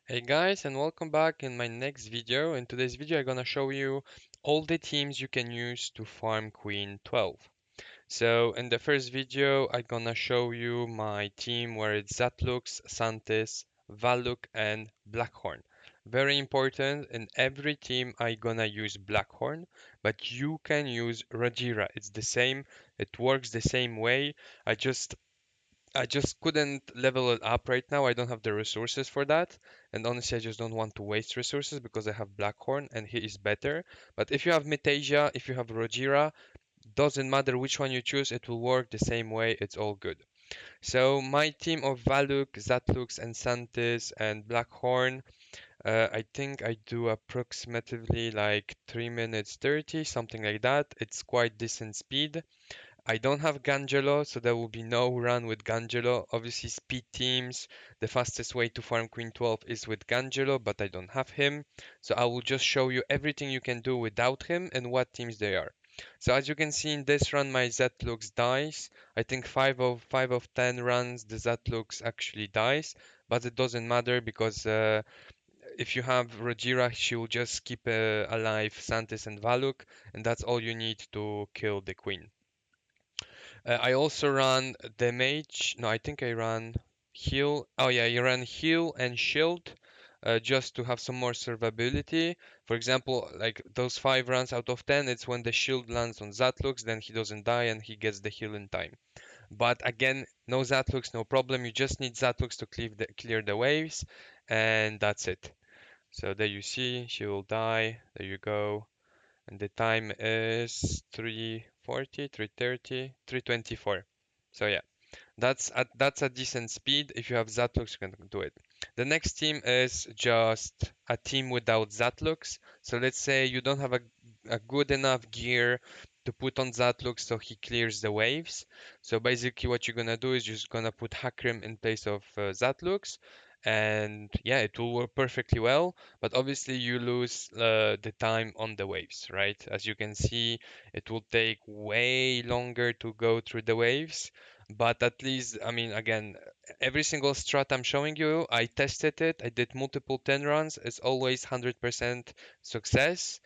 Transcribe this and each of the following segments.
Hey guys, and welcome back in my next video. In today's video I'm gonna show you all the teams you can use to farm Queen 12. So in the first video I'm gonna show you my team where it's Zatlux, Santis, Valuk and Blackhorn. Very important, in every team I'm gonna use Blackhorn, but you can use Rajira. It's the same, it works the same way. I just couldn't level it up right now. I don't have the resources for that. And honestly, I just don't want to waste resources because I have Blackhorn and he is better. But if you have Metasia, if you have Rojira, doesn't matter which one you choose, it will work the same way. It's all good. So my team of Valuk, Zatlux, and Santis and Blackhorn, I think I do approximately like 3 minutes 30, something like that. It's quite decent speed. I don't have Gangelo, so there will be no run with Gangelo. Obviously, speed teams, the fastest way to farm Queen 12 is with Gangelo, but I don't have him. So I will just show you everything you can do without him and what teams they are. So as you can see in this run, my Zetlux dies. I think 5 of 10 runs, the Zetlux actually dies, but it doesn't matter because if you have Rojira, she will just keep alive Santis and Valuk, and that's all you need to kill the queen. I also run damage. No, I think I run heal. Oh yeah, you run heal and shield just to have some more survivability. For example, like those 5 runs out of 10, it's when the shield lands on Zatlux, then he doesn't die and he gets the heal in time. But again, no Zatlux, no problem. You just need Zatlux to clear the waves, and that's it. So there you see, she will die. There you go. And the time is 3:40, 3:30, 3:24. So yeah, that's a decent speed. If you have Zatlux, you can do it. The next team is just a team without Zatlux. So let's say you don't have a good enough gear to put on Zatlux so he clears the waves. So basically what you're gonna do is you're just gonna put Hakrim in place of Zatlux, and yeah, it will work perfectly well, but obviously you lose the time on the waves, right? As you can see, it will take way longer to go through the waves, but at least, I mean, again, every single strat I'm showing you, I tested it. I did multiple 10 runs. It's always 100% success.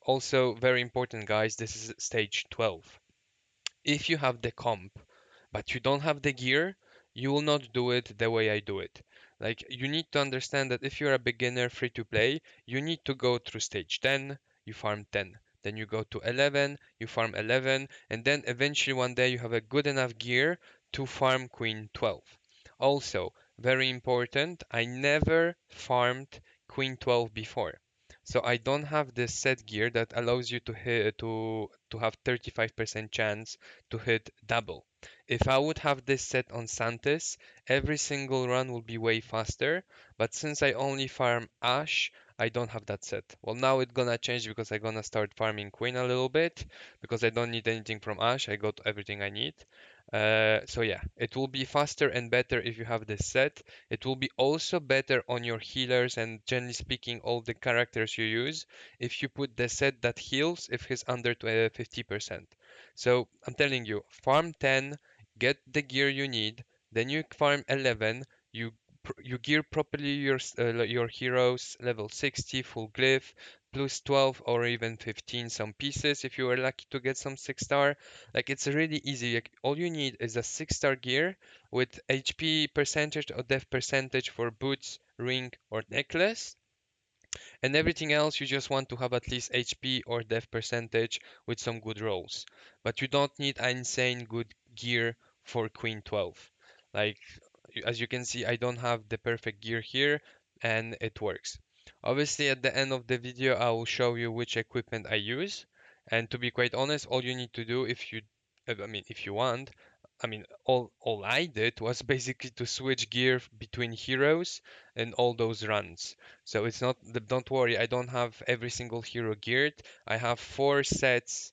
Also, very important, guys, this is stage 12. If you have the comp, but you don't have the gear, you will not do it the way I do it. Like, you need to understand that if you're a beginner free to play, you need to go through stage 10, you farm 10. Then you go to 11, you farm 11, and then eventually one day you have a good enough gear to farm Queen 12. Also, very important, I never farmed Queen 12 before. So I don't have this set gear that allows you to hit to have 35% chance to hit double. If I would have this set on Santis, every single run will be way faster. But since I only farm Ash, I don't have that set. Well, now it's gonna change because I'm gonna start farming Queen a little bit because I don't need anything from Ash. I got everything I need. So yeah, it will be faster and better if you have this set. It will be also better on your healers and generally speaking all the characters you use if you put the set that heals if he's under 50%. So I'm telling you, farm 10, get the gear you need, then you farm 11, you gear properly your heroes level 60 full glyph, plus 12 or even 15 some pieces if you were lucky to get some 6-star. Like it's really easy. Like, all you need is a 6-star gear with HP percentage or death percentage for boots, ring or necklace, and everything else you just want to have at least HP or death percentage with some good rolls. But you don't need insane good gear for Queen 12. Like, as you can see, I don't have the perfect gear here and it works. Obviously at the end of the video I will show you which equipment I use, and to be quite honest, all you need to do if you want, all I did was basically to switch gear between heroes and all those runs. So it's not, don't worry, I don't have every single hero geared. I have 4 sets,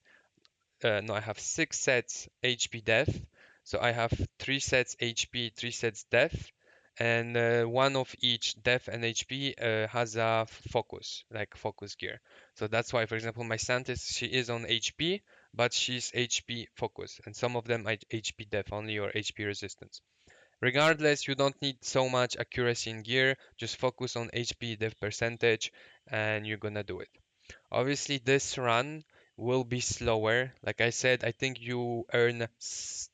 no, I have 6 sets HP death. So I have 3 sets HP, 3 sets death, and one of each death and HP has a focus, like focus gear. So that's why, for example, my Santis, she is on HP, but she's HP focus, and some of them are HP death only or HP resistance. Regardless, you don't need so much accuracy in gear. Just focus on HP dev percentage and you're gonna do it. Obviously, this run will be slower. Like I said, I think you earn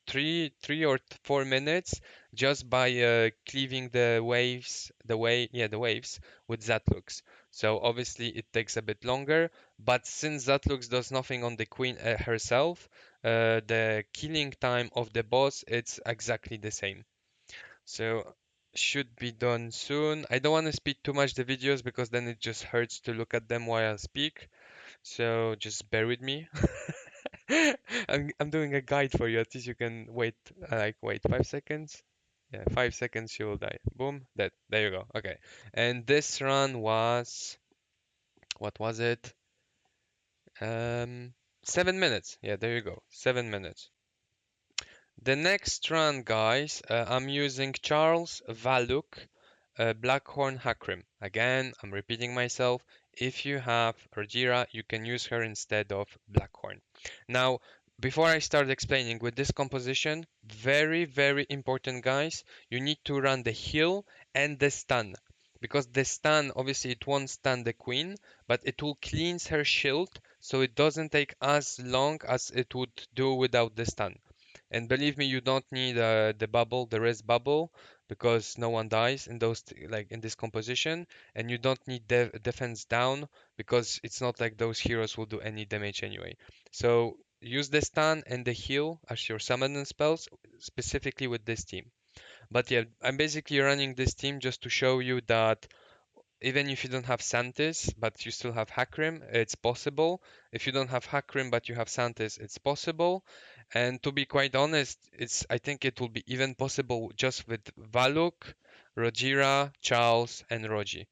3 or 4 minutes just by cleaving the waves, the waves with Zatlux. So obviously it takes a bit longer, but since Zatlux does nothing on the queen herself, the killing time of the boss it's exactly the same. So should be done soon. I don't want to speed too much the videos because then it just hurts to look at them while I speak. So just bear with me. I'm doing a guide for you. At least you can wait, wait 5 seconds. Yeah, 5 seconds, you will die. Boom, dead. There you go. Okay. And this run was, what was it? 7 minutes. Yeah, there you go. 7 minutes. The next run, guys, I'm using Charles Valuk, Blackhorn Hakrim. Again, I'm repeating myself. If you have Rajira, you can use her instead of Blackhorn. Now, before I start explaining with this composition, very, very important, guys, you need to run the heal and the stun. Because the stun, obviously, it won't stun the queen, but it will cleanse her shield, so it doesn't take as long as it would do without the stun. And believe me, you don't need the bubble, the res bubble, because no one dies in those like in this composition, and you don't need defense down because it's not like those heroes will do any damage anyway. So use the stun and the heal as your summoning spells, specifically with this team. But yeah, I'm basically running this team just to show you that even if you don't have Santis, but you still have Hakrim, it's possible. If you don't have Hakrim, but you have Santis, it's possible. And to be quite honest, I think it will be even possible just with Valuk, Rojira, Charles, and Roji.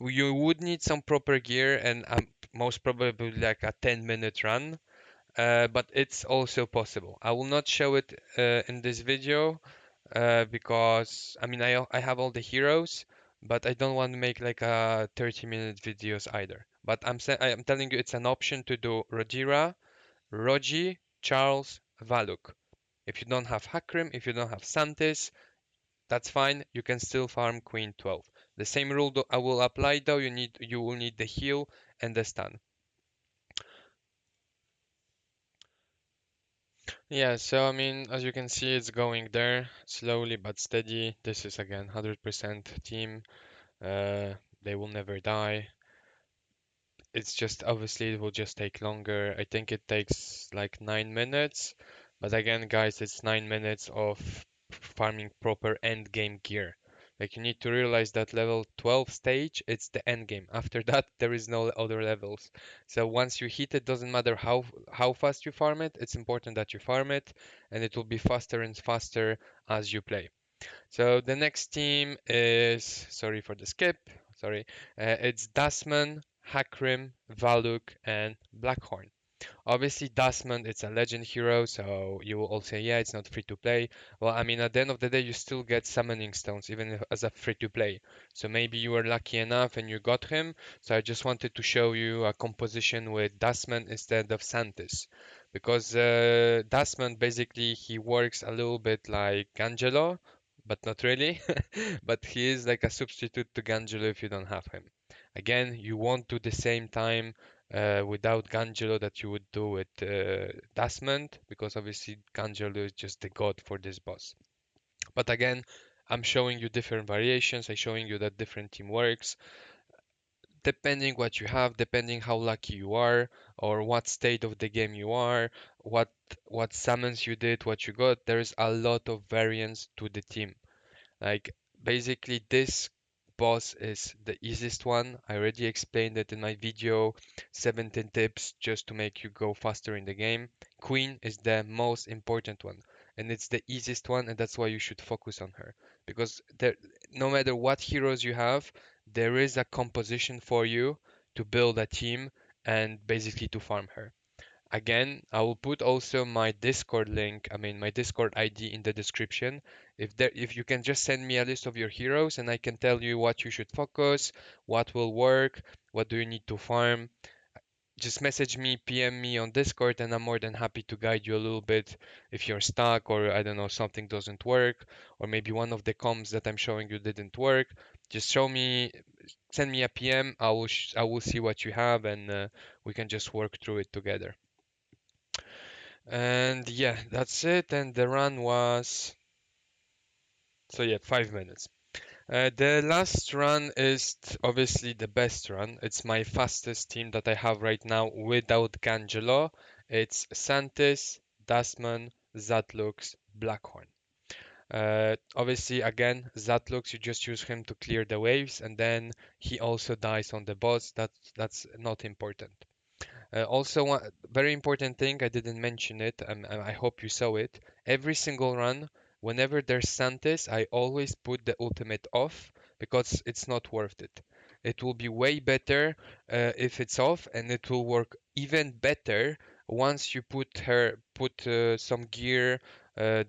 You would need some proper gear and most probably like a 10-minute run, but it's also possible. I will not show it in this video because I mean I have all the heroes, but I don't want to make like a 30-minute videos either. But I'm telling you it's an option to do Rojira, Roji, Charles, Valuk. If you don't have Hakrim, if you don't have Santis, that's fine. You can still farm Queen 12. The same rule I will apply though. You will need the heal and the stun. Yeah, so I mean, as you can see, it's going there slowly but steady. This is again 100% team. Uh, they will never die. It's just obviously it will just take longer. I think it takes like 9 minutes. But again, guys, it's 9 minutes of farming proper end game gear. Like you need to realize that level 12 stage, it's the end game. After that, there is no other levels. So once you hit it, doesn't matter how fast you farm it. It's important that you farm it, and it will be faster and faster as you play. So the next team is, sorry for the skip, sorry, it's Dasman, Hakrim, Valuk, and Blackhorn. Obviously, Dasmund, it's a legend hero, so you will all say, yeah, it's not free to play. Well, I mean, at the end of the day, you still get summoning stones, even as a free to play. So maybe you were lucky enough and you got him. So I just wanted to show you a composition with Dasmund instead of Santis. Because Dasmund, basically, he works a little bit like Angelo, but not really. But he is like a substitute to Gangelo if you don't have him. Again, you won't do the same time without Gangelo that you would do with Dasmund, because obviously Gangelo is just the god for this boss. But again, I'm showing you different variations. I'm showing you that different team works. Depending what you have, depending how lucky you are, or what state of the game you are, what summons you did, what you got, there's a lot of variance to the team. Like basically this boss is the easiest one. I already explained it in my video, 17 tips just to make you go faster in the game. Queen is the most important one and it's the easiest one and that's why you should focus on her because no matter what heroes you have, there is a composition for you to build a team and basically to farm her. Again, I will put also my Discord link, I mean my Discord ID in the description. If you can just send me a list of your heroes and I can tell you what you should focus, what will work, what do you need to farm. just message me, PM me on Discord, and I'm more than happy to guide you a little bit if you're stuck or I don't know, something doesn't work, or maybe one of the comms that I'm showing you didn't work. Just show me, send me a PM. I will see what you have, and we can just work through it together. And yeah, that's it. And the run was, so yeah, 5 minutes. The last run is obviously the best run. It's my fastest team that I have right now without Gangelo. It's Santis, Dasman, Zatlux, Blackhorn. Obviously, again, Zatlux, you just use him to clear the waves, and then he also dies on the boss. That's not important. Also, one very important thing, I didn't mention it, and I hope you saw it. Every single run, whenever there's Santis, I always put the ultimate off because it's not worth it. It will be way better if it's off, and it will work even better once you put some gear, the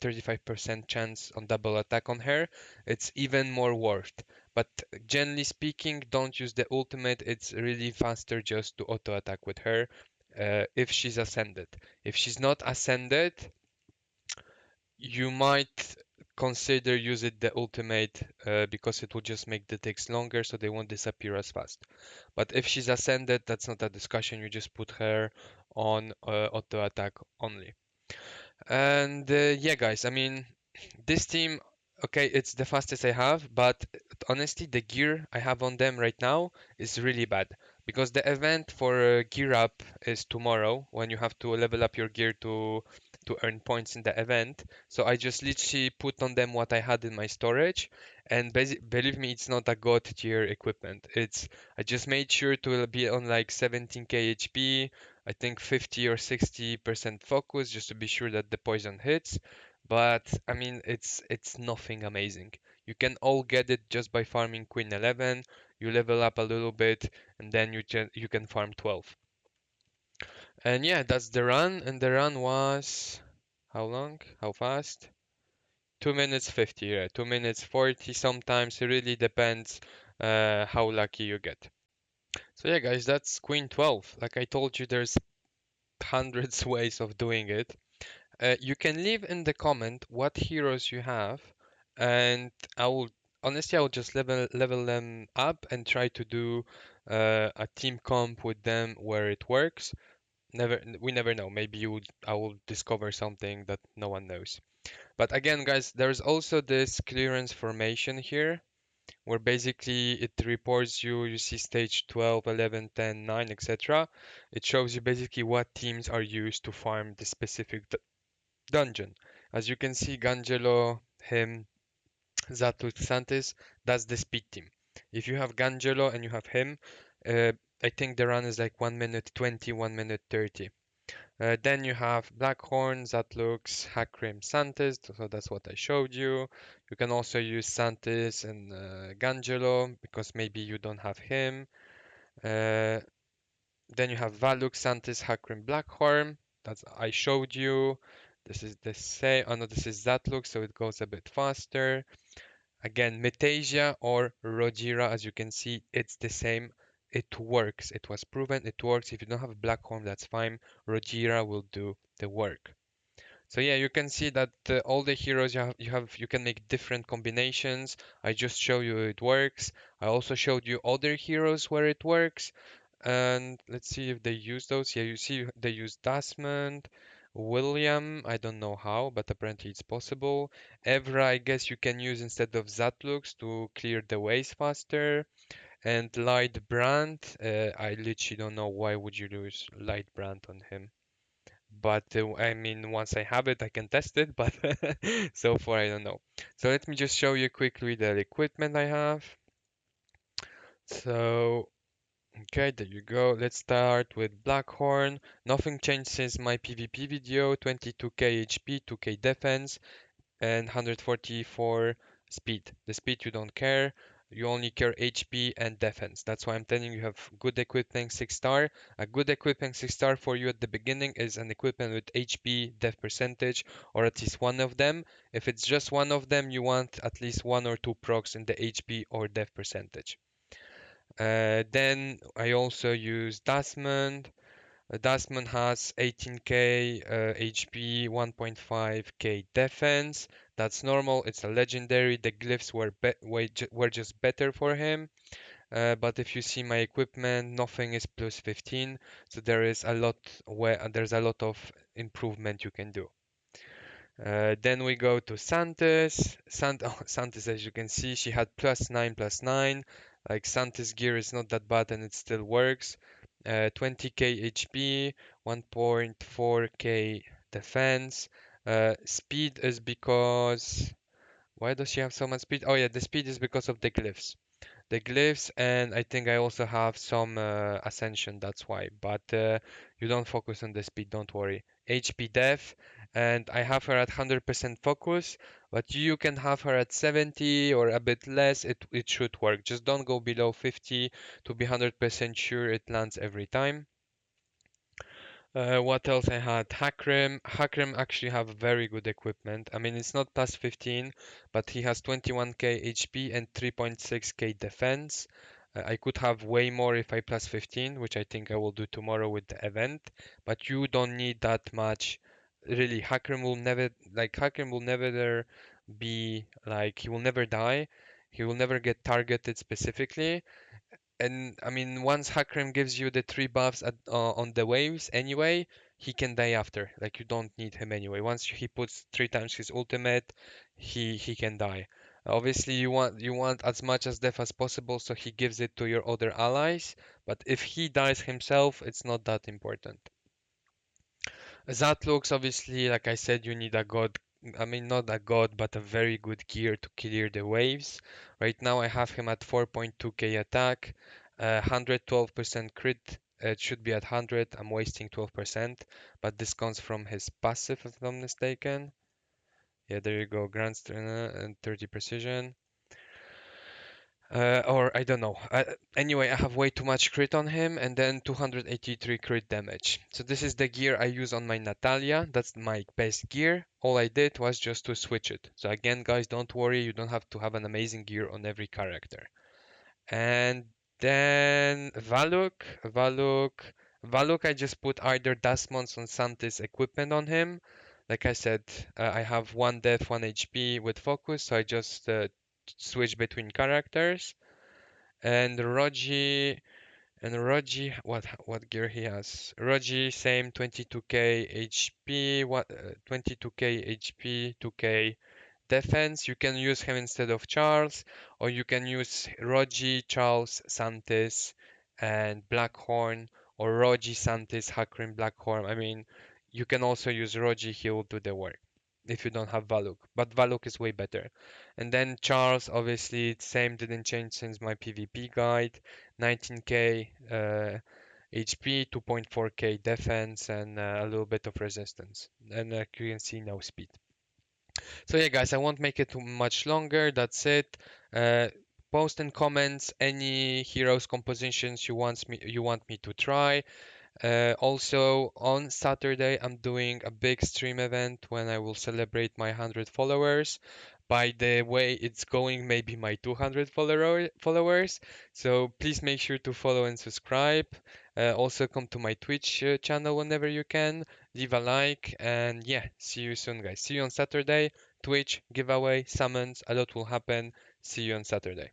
35% chance on double attack on her. It's even more worth. But generally speaking, don't use the ultimate. It's really faster just to auto attack with her if she's ascended. If she's not ascended, you might consider using the ultimate because it will just make the ticks longer so they won't disappear as fast. But if she's ascended, that's not a discussion. You just put her on auto attack only. And yeah, guys, I mean, this team, okay, it's the fastest I have, but honestly, the gear I have on them right now is really bad because the event for gear up is tomorrow when you have to level up your gear to earn points in the event. So I just literally put on them what I had in my storage, and believe me, it's not a god tier equipment. It's I just made sure to be on like 17k HP, I think 50 or 60% focus just to be sure that the poison hits. But I mean, it's nothing amazing. You can all get it just by farming Queen 11. You level up a little bit, and then you can farm 12. And yeah, that's the run. And the run was how long? How fast? 2 minutes 50. Yeah, 2 minutes 40 sometimes. It really depends how lucky you get. So yeah, guys, that's Queen 12. Like I told you, there's hundreds ways of doing it. You can leave in the comment what heroes you have, and I will honestly I will just level them up and try to do a team comp with them where it works. We never know. Maybe I will discover something that no one knows. But again, guys, there's also this clearance formation here, where basically it reports you see stage 12, 11, 10, 9, etc. It shows you basically what teams are used to farm the specific dungeon. As you can see, Gangelo, him, Zatu, Santis, that's the speed team. If you have Gangelo and you have him, I think the run is like 1 minute 20, 1 minute 30. Then you have Blackhorn, Zatlux, Hakrim, Santis, so that's what I showed you. You can also use Santis and Gangelo because maybe you don't have him. Uh, then you have Valuk, Santis, Hakrim, Blackhorn. That's I showed you. This is the same. Oh no, this is Zatlux, so it goes a bit faster. Again, Metasia or Rogira, as you can see, it's the same. It works. It was proven. It works. If you don't have Blackhorn, that's fine. Rogira will do the work. So yeah, you can see that all the heroes you can make different combinations. I just show you it works. I also showed you other heroes where it works. And let's see if they use those. Yeah, you see they use Dasmund, William, I don't know how, but apparently it's possible. Evra, I guess you can use instead of Zatlux to clear the ways faster. And Light Brand, I literally don't know why would you use Light Brand on him. But I mean, once I have it, I can test it, but so far I don't know. So let me just show you quickly the equipment I have. So okay, there you go. Let's start with Blackhorn. Nothing changed since my PvP video. 22k HP, 2k defense, and 144 speed. The speed you don't care. You only care HP and defense. That's why I'm telling you have good equipment 6 star. A good equipment 6 star for you at the beginning is an equipment with HP, def percentage, or at least one of them. If it's just one of them, you want at least one or two procs in the HP or def percentage. Then I also use Dasmund. Dasman has 18k HP, 1.5k defense. That's normal. It's a legendary. The glyphs were just better for him. But if you see my equipment, nothing is plus 15. So there is a lot where there's a lot of improvement you can do. Then we go to Santis. Santis, as you can see, she had plus 9. Like Santis gear is not that bad and it still works. 20k HP, 1.4k defense. Speed is because. Why does she have so much speed? Oh yeah, the speed is because of the glyphs, and I think I also have some ascension, that's why. But you don't focus on the speed, don't worry. HP def, and I have her at 100% focus, but you can have her at 70 or a bit less. It should work. Just don't go below 50 to be 100% sure it lands every time. What else I had? Hakrim. Hakrim actually have very good equipment. I mean, it's not plus 15, but he has 21k HP and 3.6k defense. I could have way more if I plus 15, which I think I will do tomorrow with the event. But you don't need that much. Really, Hakrim will never be like, he will never die. He will never get targeted specifically, and I mean, once Hakrim gives you the three buffs on the waves anyway, he can die after. Like you don't need him anyway. Once he puts 3 times his ultimate, he can die. Obviously, you want as much as death as possible, so he gives it to your other allies. But if he dies himself, it's not that important. That looks obviously, like I said, you need a god. I mean, not a god, but a very good gear to clear the waves. Right now, I have him at 4.2k attack, 112% crit. It should be at 100. I'm wasting 12%, but this comes from his passive, if I'm not mistaken. Yeah, there you go, Grand and 30 precision. Or I don't know. Anyway, I have way too much crit on him and then 283 crit damage. So this is the gear I use on my Natalia. That's my best gear. All I did was just to switch it. So again, guys, don't worry. You don't have to have an amazing gear on every character. And then Valuk, I just put either Dasmund's or Santis equipment on him. Like I said, I have one death, one HP with focus, so I just switch between characters. And Roji, what gear he has? Roji, same 22k HP, 22k HP, 2k defense. You can use him instead of Charles, or you can use Roji, Charles, Santis, and Blackhorn, or Roji, Santis, Hakrim, Blackhorn. I mean, you can also use Roji, he will do the work if you don't have Valuk, but Valuk is way better. And then Charles, obviously, same, didn't change since my PvP guide. 19k HP, 2.4k defense, and a little bit of resistance. And you can see no speed. So yeah, guys, I won't make it too much longer. That's it. Uh, Post in comments any heroes compositions you want me to try. Also, on Saturday, I'm doing a big stream event when I will celebrate my 100 followers. By the way it's going, maybe my 200 followers. So please make sure to follow and subscribe. Also, come to my Twitch channel whenever you can. Leave a like, and yeah, see you soon, guys. See you on Saturday. Twitch, giveaway, summons, a lot will happen. See you on Saturday.